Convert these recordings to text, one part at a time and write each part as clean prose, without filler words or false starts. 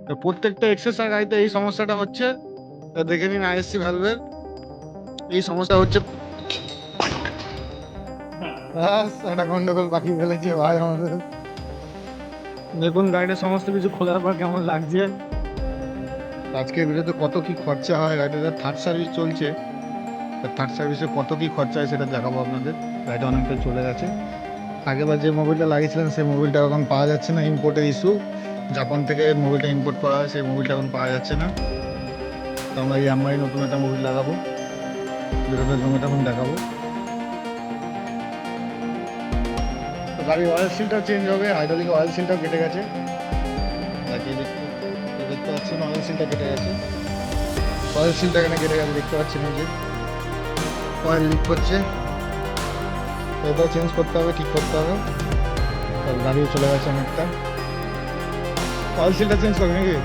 তো প্রত্যেকটা এক্সেসর গাড়িতে এই সমস্যাটা হচ্ছে। তা দেখে নিন আইএসসি ভ্যালভের এই সমস্যা হচ্ছে। ব্যাস একটা গন্ডগোল পাখি ফেলেছে ভাই আমাদের। দেখুন গাড়িটার সমস্ত কিছু খোলার পর কেমন লাগছে। আজকের ভিডিওতে কত কি খরচা হয়, গাড়িটা থার্ড সার্ভিস চলছে, থার্ড সার্ভিসে কত কি খরচা হয় সেটা দেখাবো আপনাদের। গাড়িটা অনেকটা চলে গেছে। আগেবার যে মোবিলটা লাগিয়েছিলেন সেই মোবিলটা এখন পাওয়া যাচ্ছে না, ইম্পোর্টের ইস্যু। জাপান থেকে মোবিলটা ইম্পোর্ট করা হয়, সেই মোবিলটা এখন পাওয়া যাচ্ছে না। তো আমরা এই আমরাই নতুন একটা মোবিল লাগাবো, যেটা জমিটা এখন দেখাবো। তো গাড়ির অয়েল সিলটাও চেঞ্জ হবে, হাইড্রোলিক অয়েল সিলটাও কেটে গেছে। দেখতে পাচ্ছেন অয়েল সিলটা কেটে গেছে, অয়েল সিলটা এখানে কেটে গেছে দেখতে পাচ্ছেন। এই যে অয়েল লিক করছে, এটা চেঞ্জ করতে হবে, ঠিক করতে হবে। গাড়িও চলে গেছে অনেকটা। অয়েল সিলটা চেঞ্জ করবে নাকি?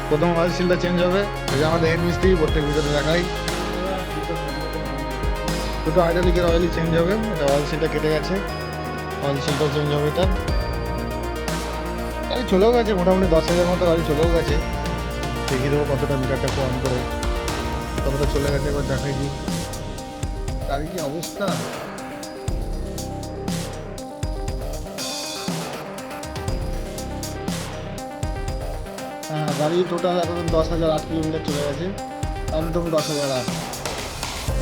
প্রথম অয়েল সিলটা চেঞ্জ হবে। এই যে আমাদের হেড মিস্ত্রি প্রত্যেক ভিতরে দেখাই, দুটো হাইড্রোলিকের অয়েলই চেঞ্জ হবে। এটা অয়েল সিলটা কেটে গেছে, অয়েল সিলটাও চেঞ্জ হবে। এটা গাড়ি চলেও গেছে, মোটামুটি 10,000 মতো গাড়ি চলেও গেছে। দেখিয়ে দেবো কতটা মিটারটা অন করে কতটা চলে গেছে, এবার দেখাই দিই গাড়ি কি অবস্থা। হ্যাঁ, গাড়ি টোটাল এখন 10,008 কিলোমিটার চলে গেছে, একদম 10,008।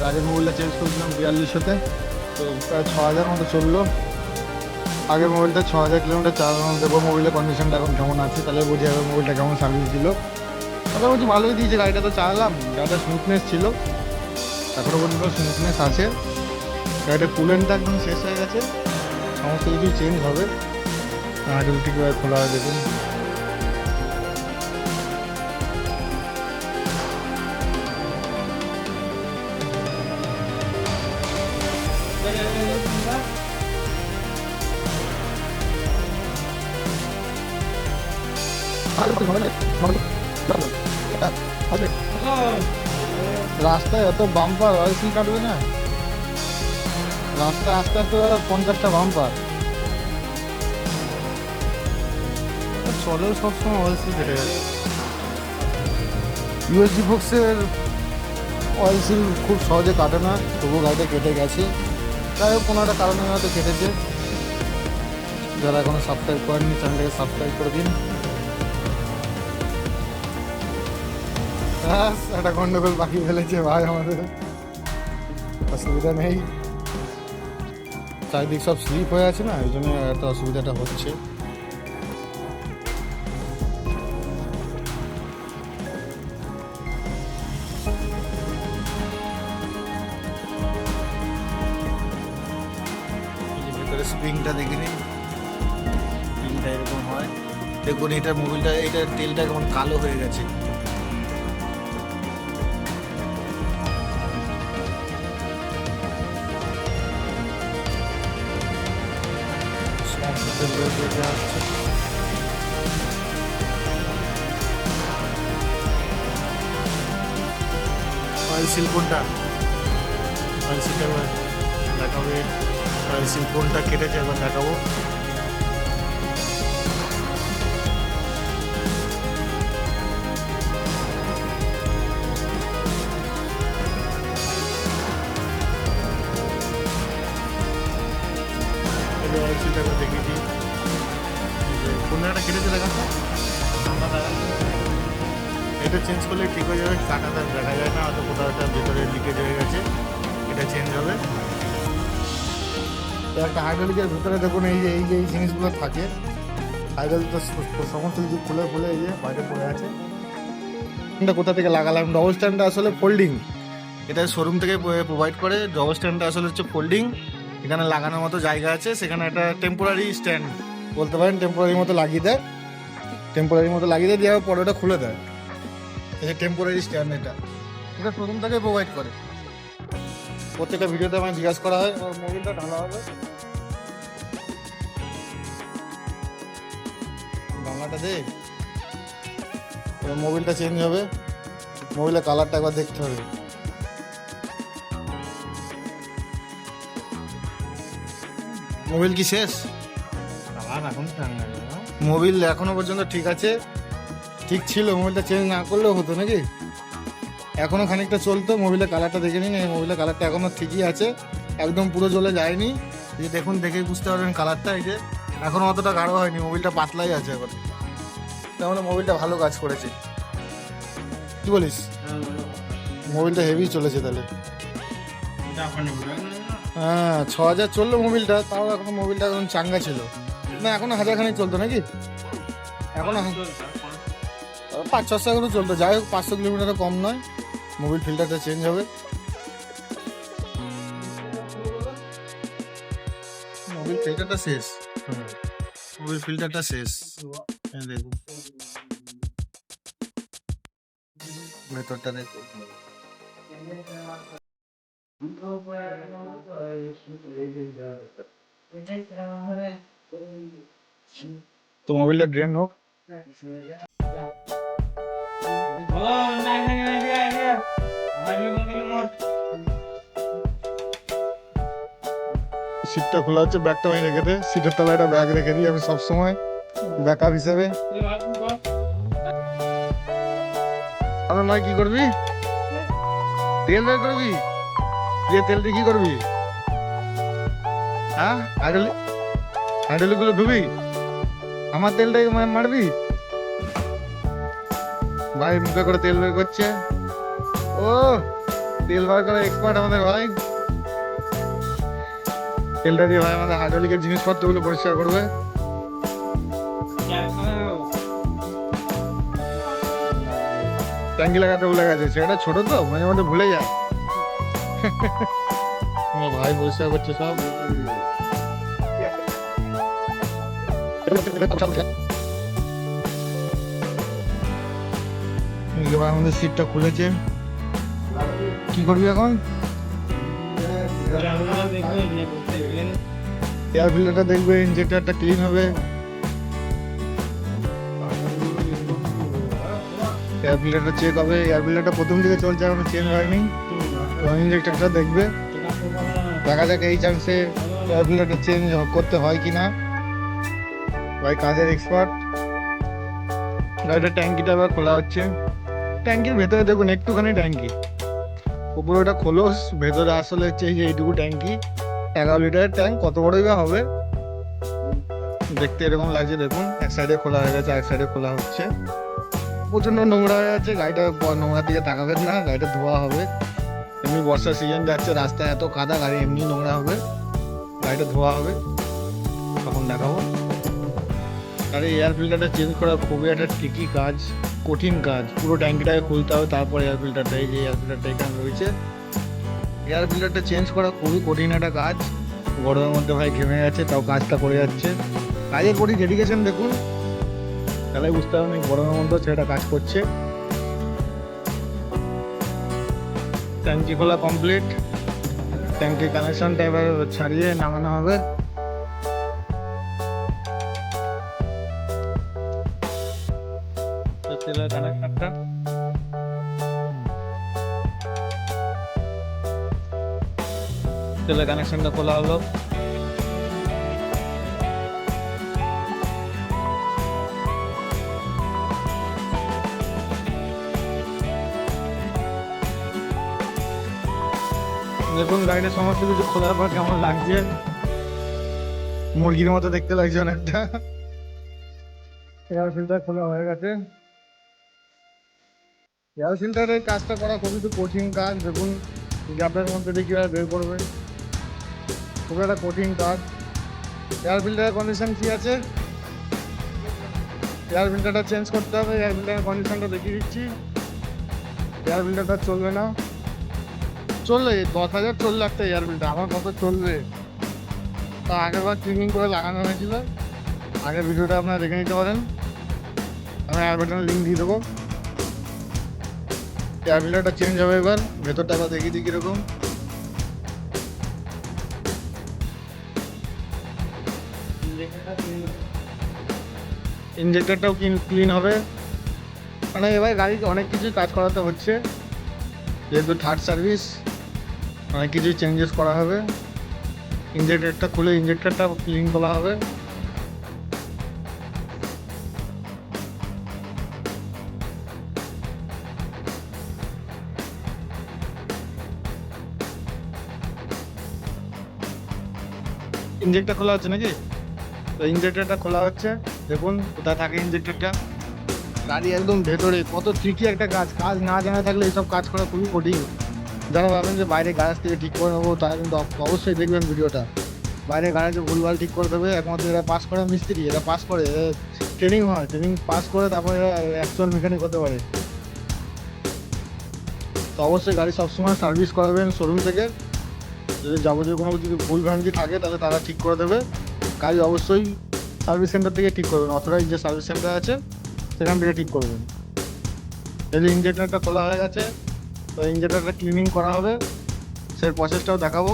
আগের মোবাইলটা চেঞ্জ করেছিলাম 4200-তে, তো প্রায় 6,000 মতো চললো। আগের মোবাইলটা 6,000 কিলোমিটার চালানো, দেবো মোবাইলের কন্ডিশনটা এখন কেমন আছে, তাহলে বুঝে যাবে মোবাইলটা কেমন সার্ভিস দিল। তাহলে বলছি ভালোই দিয়েছে, গাড়িটা তো চালালাম, গাড়িটা স্মুথনেস ছিল, এখনও পর্যন্ত স্মুথনেস আছে। গাড়িটা কুলেন্টটা একদম শেষ হয়ে গেছে, সমস্ত কিছু চেঞ্জ হবে। হাইড্রোলিক কীভাবে খোলা হয় দেখুন। রাস্তায় এত বাম্পার, অয়েল সিল কাটবে না রাস্তায়? আস্তে আস্তে 50টা বাম্পার চলেও সবসময় অয়েল সিল কেটে যাবে। ইউএসডি বক্সের অয়েল সিল খুব সহজে কাটে না, তবু গাড়িটা কেটে গেছে। যাই হোক, কোনো একটা কারণে হয়তো কেটেছে। যারা এখনো সাবস্ক্রাইব করেননি চ্যানেলটাকে সাবস্ক্রাইব করে দিন। ব্যাস একটা গন্ডগোল পাখি ফেলেছে ভাই আমাদের, অসুবিধা নেই। চারিদিক সব স্লিপ হয়ে আছে না, এই জন্য এত অসুবিধাটা হচ্ছে। ভেতরে স্প্রিংটা দেখে নিন, স্প্রিংটা এরকম হয়। দেখুন এটার মোবিলটা, এটার তেলটা কেমন কালো হয়ে গেছে। অয়েল সিল কোনটা? অয়েল সিলটা এবার দেখাবো। অয়েল সিল কোনটা কেটেছে এবার দেখাবো। অয়েল সিলটা এবার দেখিয়ে দিই, কোন একটা কেটেছে দেখাচ্ছে। এটা চেঞ্জ করলে ঠিক হয়ে যাবে, কাটাটা দেখা যায় না, হয়তো কোথাও একটা ভেতরে লিকেজ হয়ে গেছে, এটা চেঞ্জ হবে। তো একটা হাইড্রোলিকের ভিতরে দেখুন এই জিনিসগুলো থাকে। হাইড্রোলিক তো সমস্ত কিছু খুলে খুলে এই যে বাইরে পড়ে আছে। এটা কোথা থেকে লাগালাম? ডবল স্ট্যান্ডটা আসলে ফোল্ডিং, এটা শোরুম থেকে প্রোভাইড করে। ডবল স্ট্যান্ডটা আসলে হচ্ছে ফোল্ডিং, এখানে লাগানোর মতো জায়গা আছে, সেখানে একটা টেম্পোরারি স্ট্যান্ড বলতে পারেন, টেম্পোরারি মতো লাগিয়ে দেয়। টেম্পোরারি মতো লাগিয়ে দেয়, দিয়ে পরে ওটা খুলে দেয়। এই টেম্পোরারি স্ট্যান্ড, এটা প্রথম থেকে প্রোভাইড করে। প্রত্যেকটা ভিডিওতে আমায় জিজ্ঞাসা করা হয়, আমার মোবিলটা ঢালা হবে, বাংলাটা দে, মোবিলটা চেঞ্জ হবে। মোবিলের কালারটা একবার দেখতে হবে। মোবিল কি শেষ? মোবিল এখনো পর্যন্ত ঠিক আছে, ঠিক ছিল, মোবিলটা চেঞ্জ না করলেও হতো নাকি? এখনও খানিকটা চলতো। মোবিলের কালারটা দেখে নিন, এই মোবিলের কালারটা এখনও ঠিকই আছে, একদম পুরো জ্বলে যায়নি। এই যে দেখুন, দেখেই বুঝতে পারবেন কালারটা, এই যে এখনও অতটা গাঢ় হয়নি, মোবিলটা পাতলাই আছে এখন। তাহলে মোবিলটা ভালো কাজ করেছে, কি বলিস? মোবিলটা হেভি চলেছে তাহলে। হ্যাঁ, 6000 চললো মোবিলটা, তাও এখনো মোবিলটা এখন চাঙ্গা ছিল না, এখনো 1000 চলতো নাকি? এখনো 500-600 করে চলতো। যাই হোক, 500 কিলোমিটারও কম নয়। মোবিল ফিল্টারটা চেঞ্জ হবে। মোবিল ফিল্টারটা শেষ। মোবিল ফিল্টারটা শেষ, এই দেখুন ভেতরটা দেখুন। তো মোবিলটা ড্রেন হোক। সিটটা খোলা হচ্ছে, ব্যাগটা আমি রেখে দে। সিটের তলায় একটা ব্যাগ রেখে দিই আমি সবসময় ব্যাকআপ হিসাবে। আমার নয়, কি করবি? তেল বের করবি? দিয়ে তেল দিয়ে কি করবি? হ্যাঁ, হাইড্রোলিকগুলো ধুবি? আমার তেলটাকে মারবি? ভাই মুখে করে তেল বের করছে। ও, তেল বার করা এক্সপার্ট আমাদের ভাই। তেলটা দিয়ে ভাই আমাদের হাইড্রোলিকের জিনিসপত্রগুলো পরিষ্কার করবে। ট্যাঙ্কি লাগাতে ভুলে গেছে, সেটা ছোট তো মাঝে মধ্যে ভুলে যায়। আমার ভাই পরিষ্কার করছে সব। আমাদের সিটটা খুলেছে, কি করবি এখন? এয়ার ফিল্টারটা দেখবে, ইঞ্জেক্টরটা ক্লিন হবে। এয়ার ফিল্টারটা চেক হবে। এয়ার ফিল্টারটা প্রথম দিকে চলছে, এখনো চেঞ্জ হয়নি। তো ইঞ্জেক্টরটা দেখবে, দেখা যাক এই চান্সে এয়ার ফিল্টারটা চেঞ্জ করতে হয় কি না। ভাই কাজের এক্সপার্ট। গাড়িটার ট্যাঙ্কিটা আবার খোলা হচ্ছে। ট্যাঙ্কির ভেতরে দেখুন একটুখানি ট্যাঙ্কি, উপরে ওটা খোলস, ভেতরে আসলে হচ্ছে এইটুকু ট্যাঙ্কি। 11 লিটারের ট্যাঙ্ক, কত বড়ই বা হবে। দেখতে এরকম লাগছে দেখুন। এক সাইডে খোলা হয়ে গেছে, এক সাইডে খোলা হচ্ছে। প্রচণ্ড নোংরা হয়ে আছে, গাড়িটা নোংরার দিকে তাকাবেন না, গাড়িটা ধোয়া হবে। এমনি বর্ষার সিজন যাচ্ছে, রাস্তায় এত কাদা, গাড়ি এমনি নোংরা হবে। গাড়িটা ধোয়া হবে, তখন দেখাবো। আর এই এয়ার ফিল্টারটা চেঞ্জ করা খুবই একটা ট্রিকি কাজ, কঠিন কাজ। পুরো ট্যাঙ্কিটাকে খুলতে হবে, তারপর এয়ার ফিল্টারটা, এই যে এয়ার ফিল্টারটা এখানে রয়েছে, এয়ার ফিল্টারটা চেঞ্জ করা খুবই কঠিন একটা কাজ। গরমের মধ্যে ভাই ঘেমে গেছে, তাও কাজটা করে যাচ্ছে। কাজের প্রতি ডেডিকেশন দেখুন, তাহলে বুঝতে পারবেন গরমের মধ্যে ছেলেটা কাজ করছে। ট্যাঙ্কি খোলা কমপ্লিট। ট্যাঙ্কি কানেকশনটা এবার ছাড়িয়ে নামানো হবে। তেলের কানেকশনটা খোলা হলো। দেখুন গাড়িটা সমস্ত কিছু খোলার পর কেমন লাগছে, মুরগির মতো দেখতে লাগছে অনেকটা। এয়ার ফিল্টার খোলা হয়ে গেছে। এয়ার ফিল্টারের কাজটা করা খুবই কঠিন কাজ। দেখুন গ্যাপের মধ্যে দিয়ে কীভাবে বের করবে, খুব একটা কঠিন কাজ। এয়ার ফিল্টারের কন্ডিশন কী আছে, এয়ার ফিল্টারটা চেঞ্জ করতে হবে। এয়ার ফিল্টারের কন্ডিশনটা দেখিয়ে দিচ্ছি। এয়ার ফিল্টারটা চলবে না, চলবে 10,000 চললে একটা এয়ার ফিল্টার, আমার কত চলবে। তা আগেরবার ক্লিনিং করে লাগানো হয়েছিল, আগের ভিডিওটা আপনারা দেখে নিতে পারেন, আমি এয়ার ফিল্টারের লিঙ্ক দিয়ে দেবো। এয়ার ফিল্টারটা চেঞ্জ হবে এবার, ভেতরটা আবার দেখিয়ে দিই কীরকম। ইঞ্জেক্টরটাও ক্লিন হবে। মানে এবার গাড়িতে অনেক কিছুই কাজ করাতে হচ্ছে, যেহেতু থার্ড সার্ভিস, অনেক কিছুই চেঞ্জেস করা হবে। ইঞ্জেক্টরটা খুলে ইঞ্জেক্টরটা ক্লিন করা হবে। ইঞ্জেক্টর খোলা হচ্ছে নাকি? তো ইঞ্জেক্টরটা খোলা হচ্ছে, দেখুন কোথায় থাকে ইঞ্জেক্টরটা। গাড়ি একদম ভেতরে, কত ট্রিকি একটা কাজ। কাজ না জানা থাকলে এইসব কাজ করা খুবই কঠিন। যারা ভাবেন যে বাইরে গ্যারেজ থেকে ঠিক করে নেবো, তারা কিন্তু অবশ্যই দেখবেন ভিডিওটা। বাইরে গ্যারেজে ভুলভাল ঠিক করে দেবে, একমাত্র এরা পাস করা মিস্ত্রি, এরা পাস করে, ট্রেনিং হয়, ট্রেনিং পাস করে তারপরে এরা অ্যাকচুয়াল মেকানিক হতে পারে। তো অবশ্যই গাড়ি সবসময় সার্ভিস করাবেন শোরুম থেকে। যদি যাবতীয় কোনো যদি ভুল ভ্রান্তি থাকে তাহলে তারা ঠিক করে দেবে। গাড়ি অবশ্যই সার্ভিস সেন্টার থেকে ঠিক করবেন, অথরাইজ যে সার্ভিস সেন্টার আছে সেখান থেকে ঠিক করবেন। এই যে ইঞ্জেক্টরটা খোলা হয়ে গেছে, তো ইঞ্জেক্টরটা ক্লিনিং করা হবে, সেই প্রসেসটাও দেখাবো।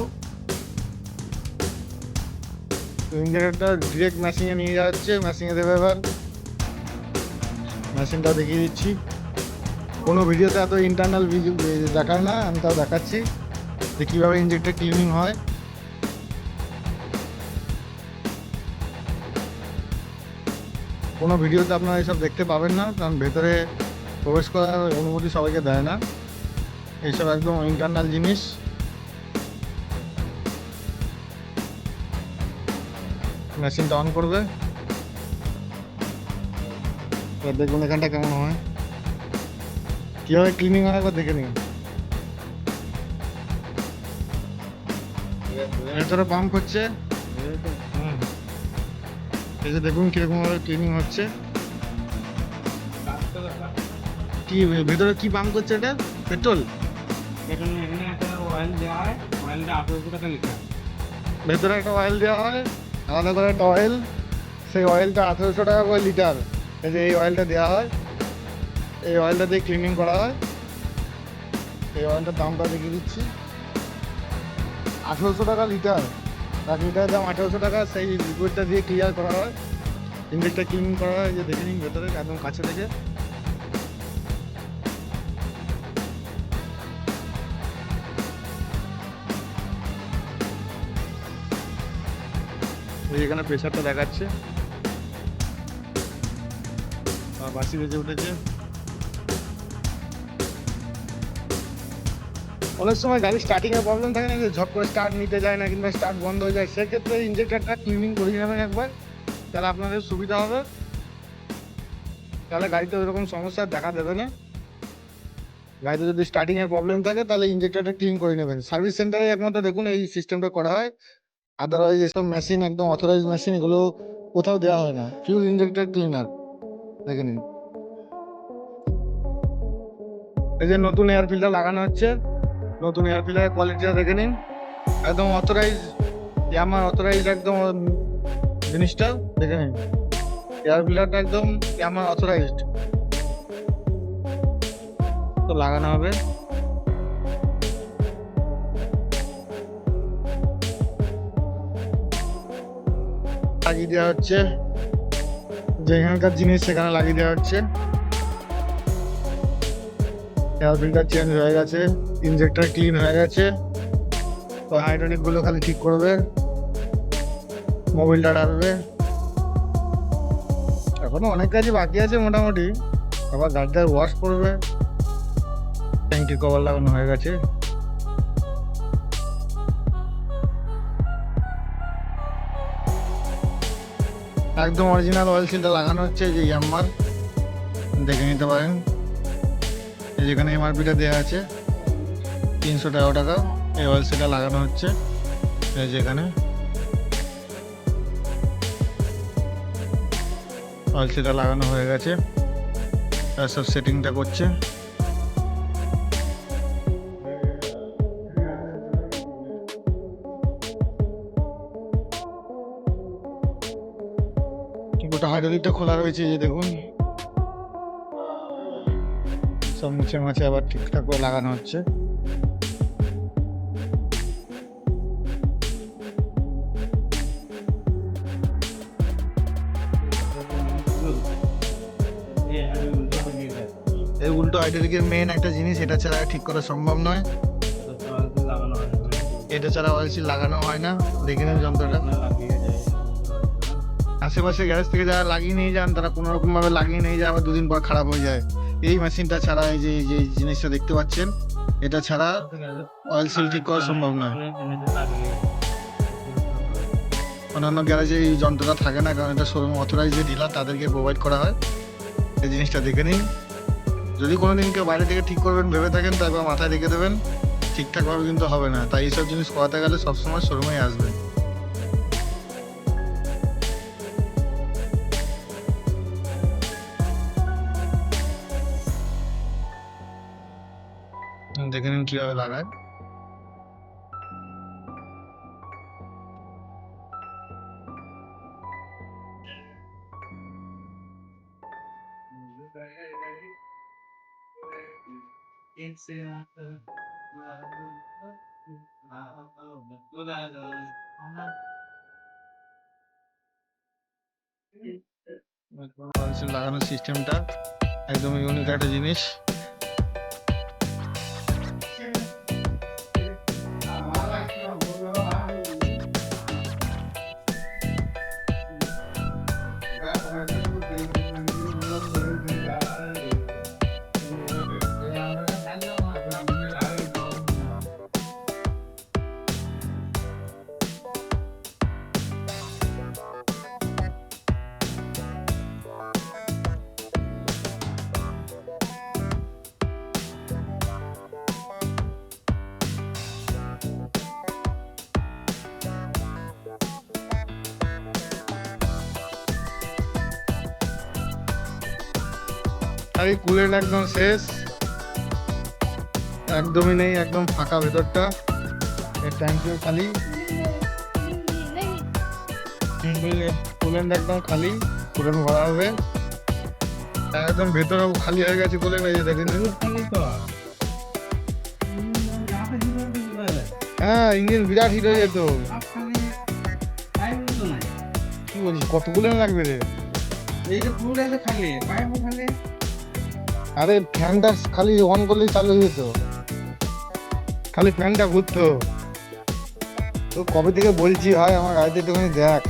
তো ইঞ্জেক্টরটা ডিরেক্ট মেশিনে নিয়ে যাওয়া হচ্ছে, মেশিনে দেবে এবার। মেশিনটাও দেখিয়ে দিচ্ছি। কোনো ভিডিওতে এত ইন্টারনাল ভিডিও দেখায় না, আমি তাও দেখাচ্ছি যে কীভাবে ইঞ্জেক্টর ক্লিনিং হয়। কোনো ভিডিওতে আপনারা এইসব দেখতে পাবেন না, কারণ ভেতরে প্রবেশ করার অনুমতি সবাইকে দেয় না। এইসব একদম ইন্টারনাল জিনিস। মেশিনটা অন করবে, দেখুন এখানটা কেমন হয়, কীভাবে ক্লিনিং হয় একবার দেখে নিন। ভেতরে পাম্প হচ্ছে, এই যে দেখুন কিরকম ভাবে ক্লিনিং হচ্ছে। কি ভেতরে কি পাম্প করছে এটা? পেট্রোল? ভেতরে একটা অয়েল দেওয়া হয়, আলাদা করে একটা অয়েল, সেই অয়েলটা 1800 টাকা করে লিটার। এই যে এই অয়েলটা দেওয়া হয়, এই অয়েলটা দিয়ে ক্লিনিং করা হয়। এই অয়েলটার দামটা দেখিয়ে দিচ্ছি, 1800 টাকা লিটার। 1 লিটার দাম 1800 টাকা। সেই লিকুইডটা দিয়ে ক্লিয়ার করা হয়, ইঞ্জেক্টর ক্লিনিং করা হয়। যে দেখে নিন ভেতরে একদম কাছে থেকে। এখানে প্রেশারটা দেখাচ্ছে, বাসি বেজে উঠেছে। অনেক সময় গাড়ি স্টার্টিংয়ের প্রবলেম থাকে না, যে ঝট করে স্টার্ট নিতে যায় না, কিংবা স্টার্ট বন্ধ হয়ে যায়, সেক্ষেত্রে ইঞ্জেক্টরটা ক্লিনিং করিয়ে নেবেন একবার, তাহলে আপনাদের সুবিধা হবে। তাহলে গাড়িতে ওইরকম সমস্যা দেখা দেবে না। গাড়িতে যদি স্টার্টিংয়ের প্রবলেম থাকে তাহলে ইঞ্জেক্টরটা ক্লিন করে নেবেন। সার্ভিস সেন্টারে একমাত্র দেখুন এই সিস্টেমটা করা হয়, আদারওয়াইজ এসব মেশিন, একদম অথরাইজ মেশিন, এগুলো কোথাও দেওয়া হয় না। ফিউল ইঞ্জেক্টর ক্লিনার দেখে নিন। এই যে নতুন এয়ার ফিল্টার লাগানো হচ্ছে, নতুন এয়ার ফিল্টারের কোয়ালিটিটা দেখে নিন, একদম অথরাইজ, আমার অথরাইজ একদম জিনিসটা দেখে নিন। এয়ার ফিল্টারটা একদম আমার অথরাইজড, তো লাগানো হবে। লাগিয়ে দেওয়া হচ্ছে, যেখানকার জিনিস সেখানে লাগিয়ে দেওয়া হচ্ছে। এয়ার ফিল্টার চেঞ্জ হয়ে গেছে, ইঞ্জেক্টর ক্লিন হয়ে গেছে। তো হাইড্রোলিকগুলো খালি ঠিক করবে, মোবিলটা ডালবে। এখনো অনেক কাজই বাকি আছে মোটামুটি। আবার গাড়িটা ওয়াশ করবে, ট্যাঙ্কি কভার লাগানো হয়ে গেছে। একদম অরিজিনাল অয়েল সিলটা লাগানো হচ্ছে, যে ইয়ামার দেখে নিতে পারেন। এই যেখানে এমআরপিটা দেওয়া আছে 313 টাকা, এই অয়েল সিলটা লাগানো হচ্ছে। এই যেখানে অয়েল সিলটা লাগানো হয়ে গেছে, তার সব সেটিংটা করছে। গোটা হাইড্রোলিকটা খোলা রয়েছে, যে দেখুন সব মুছে মাছে আবার ঠিকঠাক করে লাগানো হচ্ছে। এই উল্টো হাইড্রোলিকের মেন একটা জিনিস, এটা ছাড়া ঠিক করা সম্ভব নয়। এটা ছাড়া অয়েল সিল লাগানো হয় না। দেখে নেন যন্ত্রটা, আশেপাশে গ্যারেজ থেকে যারা লাগিয়ে নিয়ে যান তারা কোনো রকম ভাবে লাগিয়ে নিয়ে যায়, আবার 2 দিন পর খারাপ হয়ে যায়। এই মেশিনটা ছাড়া, এই যে জিনিসটা দেখতে পাচ্ছেন, এটা ছাড়া অয়েল সিল ঠিক করা সম্ভব নয়। অন্যান্য গ্যারেজে এই যন্ত্রটা থাকে না, কারণ এটা শোরুম অথরাইজ যে ডিলার তাদেরকে প্রোভাইড করা হয়। এই জিনিসটা দেখে নিন। যদি কোনো দিন কেউ বাইরে থেকে ঠিক করবেন ভেবে থাকেন, তো একবার মাথায় রেখে দেবেন, ঠিকঠাকভাবে কিন্তু হবে না। তাই এইসব জিনিস করাতে গেলে সবসময় শোরুমেই আসবেন। দেখে নিন কীভাবে লাগায়। লাগানোর সিস্টেমটা একদম ইউনিক একটা জিনিস। আর এই কুলেন্ট একদম শেষ, একদমই নেই, একদম ফাঁকা ভেতরটা। এর ট্যাঙ্কিও খালি, কুলেন্ট একদম খালি, কুলেন্ট ভরা হবে একদম। ভেতরেও খালি হয়ে গেছে কুলেন্ট, এই যে দেখেন। হ্যাঁ, ইঞ্জিন বিরাট হিট হয়ে যেত। কি বলছিস, কত কুলেন্ট লাগবে রে? আরে ফ্যানটা খালি অন করলেই চালু হয়ে যেত, খালি ফ্যানটা ঘুরতো। তো কবে থেকে বলছি ভাই আমার গাড়িতে একটুখানি দেখ।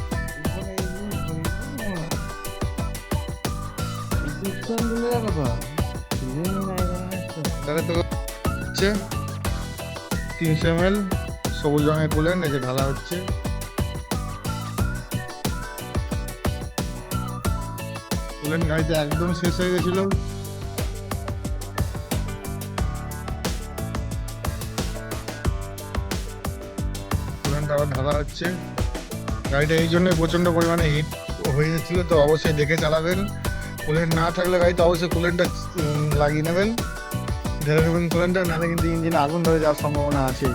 তাহলে তো হচ্ছে 300 ml সবুজ রঙের কুলেন্ট, এই যে ঢালা হচ্ছে। কুলেন্ট গাড়িতে একদম শেষ হয়ে গেছিল। কুলেন্ট আবার ঢালা হচ্ছে। গাড়িটা এই জন্য প্রচণ্ড পরিমাণে হিট হয়ে যাচ্ছিল, তো অবশ্যই দেখে চালাবেন। কুলেন্ট না থাকলে গাড়িতে অবশ্যই কুলেন্টটা লাগিয়ে নেবেন, ঢেলে নেবেন কুলেন্টটা, নাহলে কিন্তু ইঞ্জিনে আগুন ধরে যাওয়ার সম্ভাবনা আছে।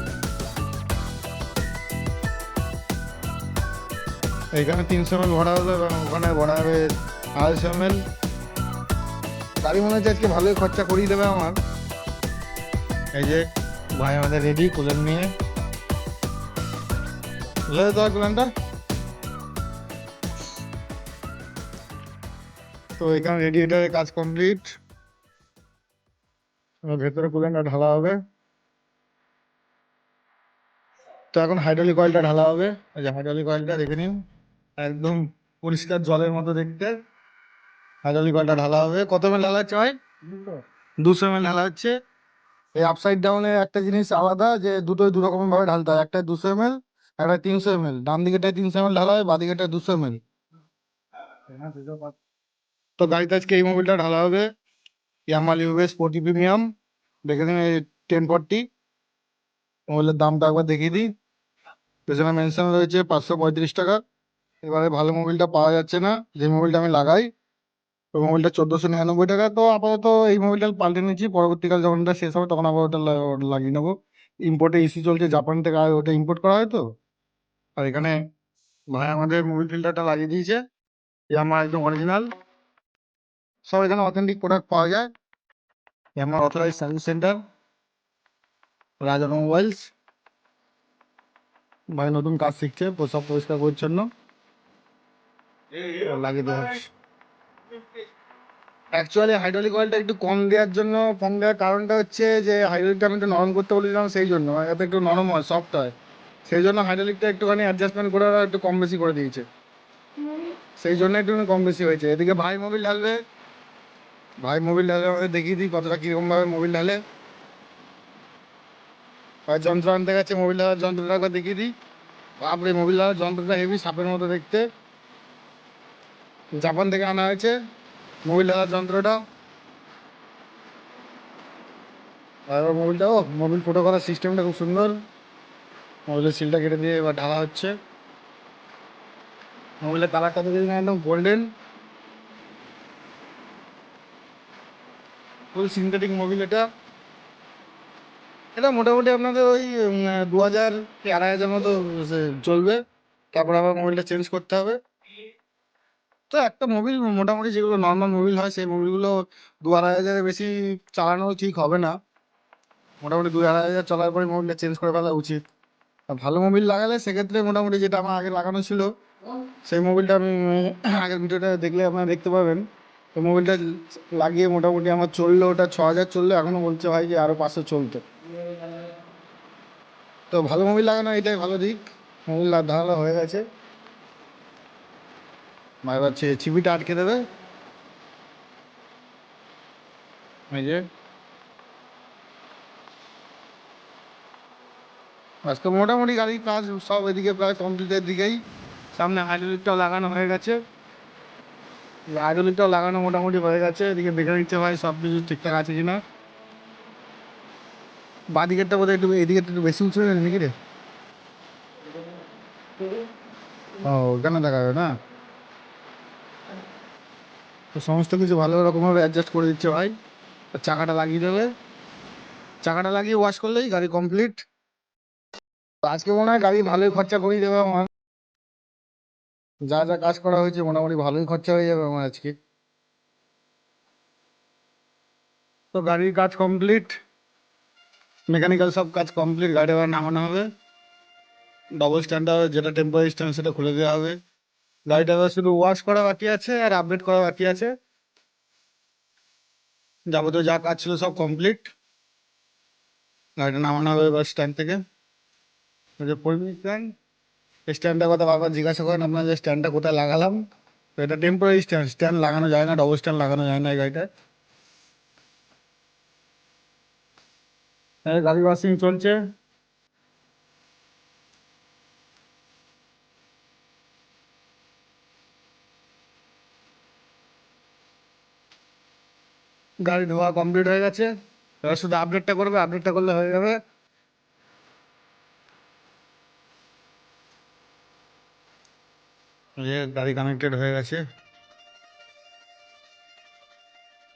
এখানে 300 ml ভরা হলো এবং ওখানে ভরা হবে 250 ml। গাড়ি মনে হচ্ছে আজকে ভালোই খরচা করিয়ে দেবে আমার। এই যে ভাই আমাদের রেডি কুলেন্ট নিয়ে, বুঝলে তো কুলেন্টটা। তো এখানে রেডিয়েটারের কাজ কমপ্লিট, ভেতরে কুলেন্টটা ঢালা হবে। তো এখন হাইড্রোলিক অয়েলটা ঢালা হবে। এই যে হাইড্রোলিক অয়েলটা দেখে নিন, একদম পরিষ্কার জলের মতো দেখতে। হাইড্রোলিক অয়েলটা ঢালা হবে। কত ml ঢালা হচ্ছে ভাই? 200 ml ঢালা হচ্ছে। এই আপসাইড ডাউনে একটা জিনিস আলাদা, যে দুটোই দু রকম ভাবে ঢালতে হয়। একটা 200 ml, একটা 300 ml। ডান দিকেটায় 300 ml ঢালা হয়, বাঁ দিকেটায় 200 ml। তো গাড়িতে আজকে এই মোবিলটা ঢালা হবে, ইয়ামাহা লিউভে স্পোর্টি প্রিমিয়াম। দেখে নিন এই 1040 মোবিলের দামটা একবার দেখিয়ে দিই। পেছনে মেনশন রয়েছে 535 টাকা। এবারে ভালো মোবিলটা পাওয়া যাচ্ছে না, যে মোবিলটা আমি লাগাই ওই মোবিলটা 1499 টাকা। তো আপাতত এই মোবিলটা পাল্টে নিচ্ছি, পরবর্তীকাল যখন এটা শেষ হবে তখন আবার ওটা লাগিয়ে নেবো। ইম্পোর্টে ইস্যু চলছে, জাপান থেকে ওটা ইম্পোর্ট করা হয় তো। আর এখানে ভাই আমাদের মোবিল ফিল্টারটা লাগিয়ে দিয়েছে, ইয়ামাহা একদম অরিজিনাল। সব এখানে অথেন্টিক প্রোডাক্ট পাওয়া যায়। ইয়ামাহা অথরাইজ সার্ভিস সেন্টার, রাজ অটোমোবাইলস। ভাই নতুন কাজ শিখছে, সব পরিষ্কার পরিচ্ছন্ন লাগিয়ে দেওয়া হচ্ছে। অ্যাকচুয়ালি হাইড্রোলিক অয়েলটা একটু কম দেওয়ার জন্য, কম দেওয়ার কারণটা হচ্ছে যে হাইড্রোলিকটা আমি একটু নরম করতে বলেছিলাম, সেই জন্য এতে একটু নরম হয়, সফট হয়। সেই জন্য হাইড্রোলিকটা একটুখানি অ্যাডজাস্টমেন্ট করে ওরা একটু কম বেশি করে দিয়েছে, সেই জন্য একটু কম বেশি হয়েছে। এদিকে ভাই মোবিল ঢালবে, ভাই মোবিল ঢালে আমাদের দেখিয়ে দিই কতটা কীরকমভাবে মোবিল ঢালে। ভাই যন্ত্র আনতে গেছে, মোবিল ঢালার যন্ত্রটা একবার দেখিয়ে দিই। বাপরে, মোবিল লাগার যন্ত্রটা হেভি, সাপের মতো দেখতে। জাপান থেকে আনা হয়েছে মোবিল লাগার যন্ত্রটা। আর মোবিলটাও, মোবিল ফুটো করার সিস্টেমটা খুব সুন্দর। মোবিলের সিলটা কেটে দিয়ে এবার ঢালা হচ্ছে। মোবিলের কালারটা দেখে একদম গোল্ডেন, ফুল সিনথেটিক মোবিল এটা। এটা মোটামুটি আপনাদের ওই 2000 কি 2500 মতো চলবে। তারপর আবার মোবিলটা চেঞ্জ করতে হবে। তো একটা মোবিল মোটামুটি যেগুলো নর্মাল মোবিল হয় সেই মোবিলগুলো 2-2500-এর বেশি চালানো ঠিক হবে না। মোটামুটি 2-2500 চলার পরে মোবিলটা চেঞ্জ করে ফেলা উচিত। আর ভালো মোবিল লাগালে সেক্ষেত্রে মোটামুটি যেটা আমার আগে লাগানো ছিল সেই মোবিলটা আমি আগের ভিডিওটা দেখলে আপনারা দেখতে পাবেন। তো মোবিলটা লাগিয়ে মোটামুটি আমার চললো, ওটা 6000 চললো, এখনও বলছে ভাই যে আরও 500 চলতে। তো ভালো মোবিল লাগানো এটাই ভালো দিক। মোবিল ধারালো হয়ে গেছে, এবার ছিপিটা আটকে দেবে। এই যে আজকে মোটামুটি গাড়ির কাজ সব এদিকে প্রায় কমপ্লিটের দিকেই। সামনে হাইড্রোলিকটাও লাগানো হয়ে গেছে, হাইড্রোলিকটাও লাগানো মোটামুটি হয়ে গেছে। এদিকে দেখে নিচ্ছে ভাই সব কিছু ঠিকঠাক আছে কিনা। বাঁ দিকেরটা বোধহয় একটু, এদিকে একটু বেশি উঁচু হয়ে গেছে নাকি রে? ও, ওখানে দেখাবে না। তো সমস্ত কিছু ভালো রকমভাবে অ্যাডজাস্ট করে দিচ্ছে ভাই। চাকাটা লাগিয়ে দেবে, চাকাটা লাগিয়ে ওয়াশ করলেই গাড়ি কমপ্লিট। তো আজকে মনে হয় গাড়ি ভালোই খরচা করিয়ে দেবে আমার। যা যা কাজ করা হয়েছে মোটামুটি ভালোই খরচা হয়ে যাবে আমার আজকে। তো গাড়ির কাজ কমপ্লিট, মেকানিক্যাল সব কাজ কমপ্লিট। গাড়ি আবার নামানো হবে, ডবল স্ট্যান্ডটা যেটা টেম্পোরারি স্ট্যান্ড সেটা খুলে দেওয়া হবে। গাড়িটা এবার শুধু ওয়াশ করা বাকি আছে আর আপডেট করা বাকি আছে। যাবতীয় যা কাজ ছিল সব কমপ্লিট। গাড়িটা নামানো হবে এবার স্ট্যান্ড থেকে। ওই যে পরিমিত স্ট্যান্ড, স্ট্যান্ডটার কথা বারবার জিজ্ঞাসা করেন আপনার, যে স্ট্যান্ডটা কোথায় লাগালাম। তো এটা টেম্পোরারি স্ট্যান্ড, স্ট্যান্ড লাগানো যায় না, ডবল স্ট্যান্ড লাগানো যায় না এই গাড়িটায়। গাড়ি ওয়াশিং চলছে। গাড়ি ধোয়া কমপ্লিট হয়ে গেছে, এবার শুধু আপডেটটা করবে, আপডেটটা করলে হয়ে যাবে। যে গাড়ি কানেক্টেড হয়ে গেছে,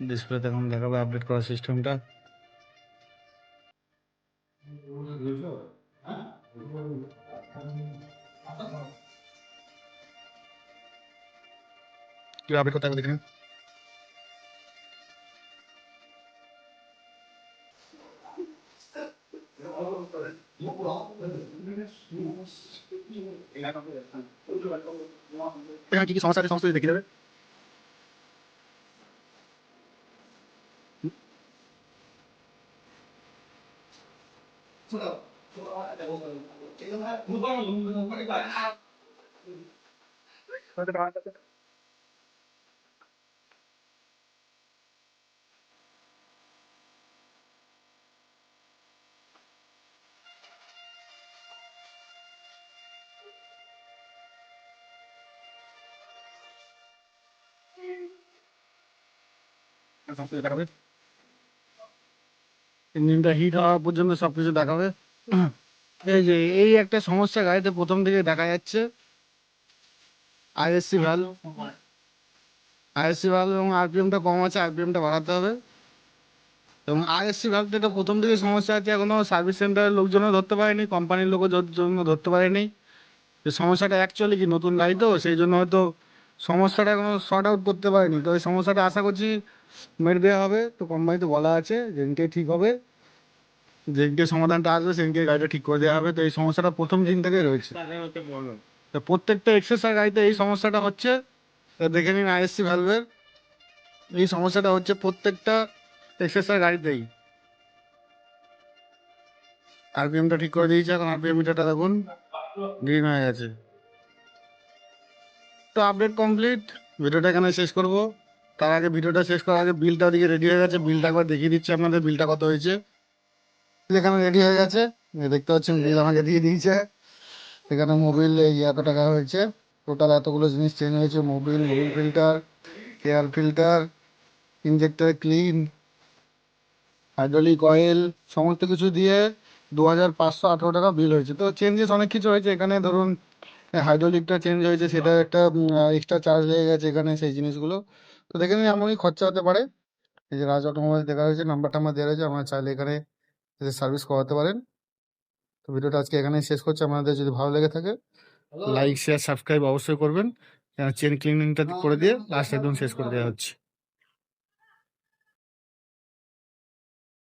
ডিসপ্লেতে এখন দেখাবে আপডেট করার সিস্টেমটা। কি আপডেট করতে হবে দেখেন। এখানে কি কি সমস্যা আছে সমস্ত কিছু দেখিয়ে দেবে। দেখাবে ইঞ্জিনটা হিট হওয়া পর্যন্ত সবকিছু দেখাবে। এই যে এই একটা সমস্যা গাড়িতে প্রথম থেকে দেখা যাচ্ছে, আইএসসি ভ্যালভ, আইএসসি ভ্যালভ এবং আরপিএমটা কম আছে, আরপিএমটা বাড়াতে হবে। এবং আইএসসি ভ্যালভটা এটা প্রথম থেকে সমস্যা আছে, এখনো সার্ভিস সেন্টারের লোকজনও ধরতে পারেনি, কোম্পানির লোকও জন্য ধরতে পারেনি যে সমস্যাটা অ্যাকচুয়ালি কি। নতুন গাড়ি তো সেই জন্য হয়তো সমস্যাটা এখনো শর্ট আউট করতে পারেনি। তো এই সমস্যাটা আশা করছি মেরে দেওয়া হবে। তো কোম্পানিতে বলা আছে যেদিনকে ঠিক হবে, যেদিনকে সমাধানটা আসবে সেদিনকে গাড়িটা ঠিক করে দেওয়া হবে। তো এই সমস্যাটা প্রথম দিন থেকে রয়েছে। তো প্রত্যেকটা এক্সেসর গাড়িতে এই সমস্যাটা হচ্ছে। তো দেখে নিন আইএসসি ভ্যালভের এই সমস্যাটা হচ্ছে প্রত্যেকটা এক্সেসর গাড়িতেই। আরপিএমটা ঠিক করে দিয়েছে, এখন আরপিএম মিটারটা দেখুন গ্রিন হয়ে গেছে। তো আপডেট কমপ্লিট, ভিডিওটা এখানে শেষ করব। তার আগে, ভিডিওটা শেষ করার আগে বিলটা ওদিকে রেডি হয়ে গেছে, বিলটা একবার দেখিয়ে দিচ্ছি আপনাদের বিলটা কত হয়েছে। এখানে রেডি হয়ে গেছে, দেখতে পাচ্ছেন বিল আমাকে দিয়ে দিয়েছে। এখানে মোবিল এই এত টাকা হয়েছে, টোটাল এতগুলো জিনিস চেঞ্জ হয়েছে, Mobil filter, air filter, injector clean, hydraulic oil, সমস্ত কিছু দিয়ে 2518 টাকা বিল হয়েছে। তো চেঞ্জেস অনেক কিছু হয়েছে এখানে, ধরুন হাইড্রোলিকটা চেঞ্জ হয়েছে, সেটা একটা এক্সট্রা চার্জ লেগে গেছে এখানে সেই জিনিসগুলো। তো দেখে নিন এমনই খরচা হতে পারে। এই যে রাজ অটোমোবাইল দেখা হয়েছে, নাম্বারটা আমার দেওয়া রয়েছে, আপনারা চাইলে এখানে এসে সার্ভিস করাতে পারেন। তো ভিডিওটা আজকে এখানেই শেষ করছি। আপনাদের যদি ভালো লেগে থাকে লাইক শেয়ার সাবস্ক্রাইব অবশ্যই করবেন। চেন ক্লিনিংটা করে দিয়ে লাস্ট একদম শেষ করে দেওয়া হচ্ছে।